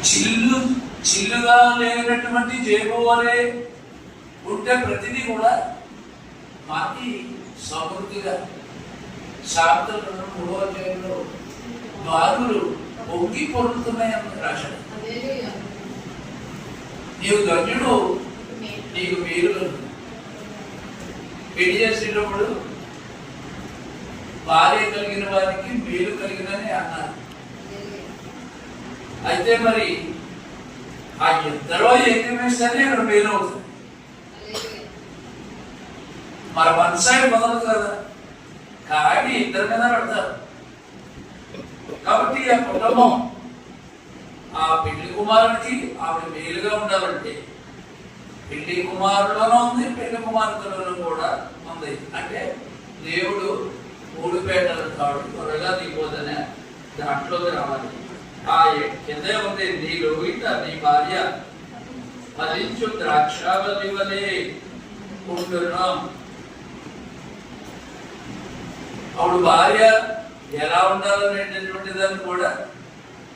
చిల్లుగా లేనటువంటి జేబు వలె ఉంటే ప్రతిదీ కూడా మాకి సమృద్ధిగా శాంతలు 3వ అధ్యాయంలో బాధలు పొంగి పొరులుతున్నాయని రాశాడు. నీవు ధన్యుడు, నీకు మేలు పెళ్లి చేసేటప్పుడు భార్య కలిగిన వారికి మేలు కలిగినని అన్నారు. అయితే మరి ఆ ఇద్దరో ఏకమేస్తేనే ఇక్కడ మేలు అవుతుంది. మరి వన్ సైడ్ మొదలదు కదా, కానీ ఇద్దరి మీద పెడతారు. కాబట్టి ఆ కుటుంబం ఆ పెళ్లి కుమారుడికి ఆవిడ మేలుగా ఉండాలంటే పెళ్లి కుమారులోనూ ఉంది, పెళ్లి కుమార్తెలోనూ కూడా ఉంది. అంటే దేవుడు 3 పేటలు తాడు త్వరగా దిగిపోదనే దాంట్లోకి రావాలి. ఆ కిందే ఉంది, నీ లోహిత నీ భార్య ఫలించు ద్రాక్షావళి వలె ఉంటున్నాం. అప్పుడు భార్య ఎలా ఉండాలనేటటువంటి దాన్ని కూడా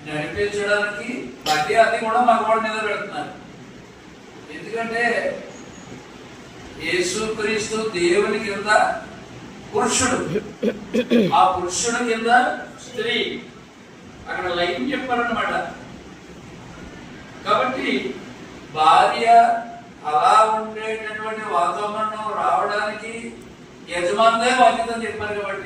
నడిపించడానికి బట్టి అది కూడా మగవాడి మీద పెడుతున్నారు. ఎందుకంటే యేసుక్రీస్తు దేవుని కింద పురుషుడు, ఆ పురుషుడు కింద స్త్రీ, అక్కడ లైన్ చెప్పారన్నమాట. కాబట్టి భార్య అలా ఉండేటటువంటి వాతావరణం రావడానికి యజమానులే బాధ్యత చెప్పారు. కాబట్టి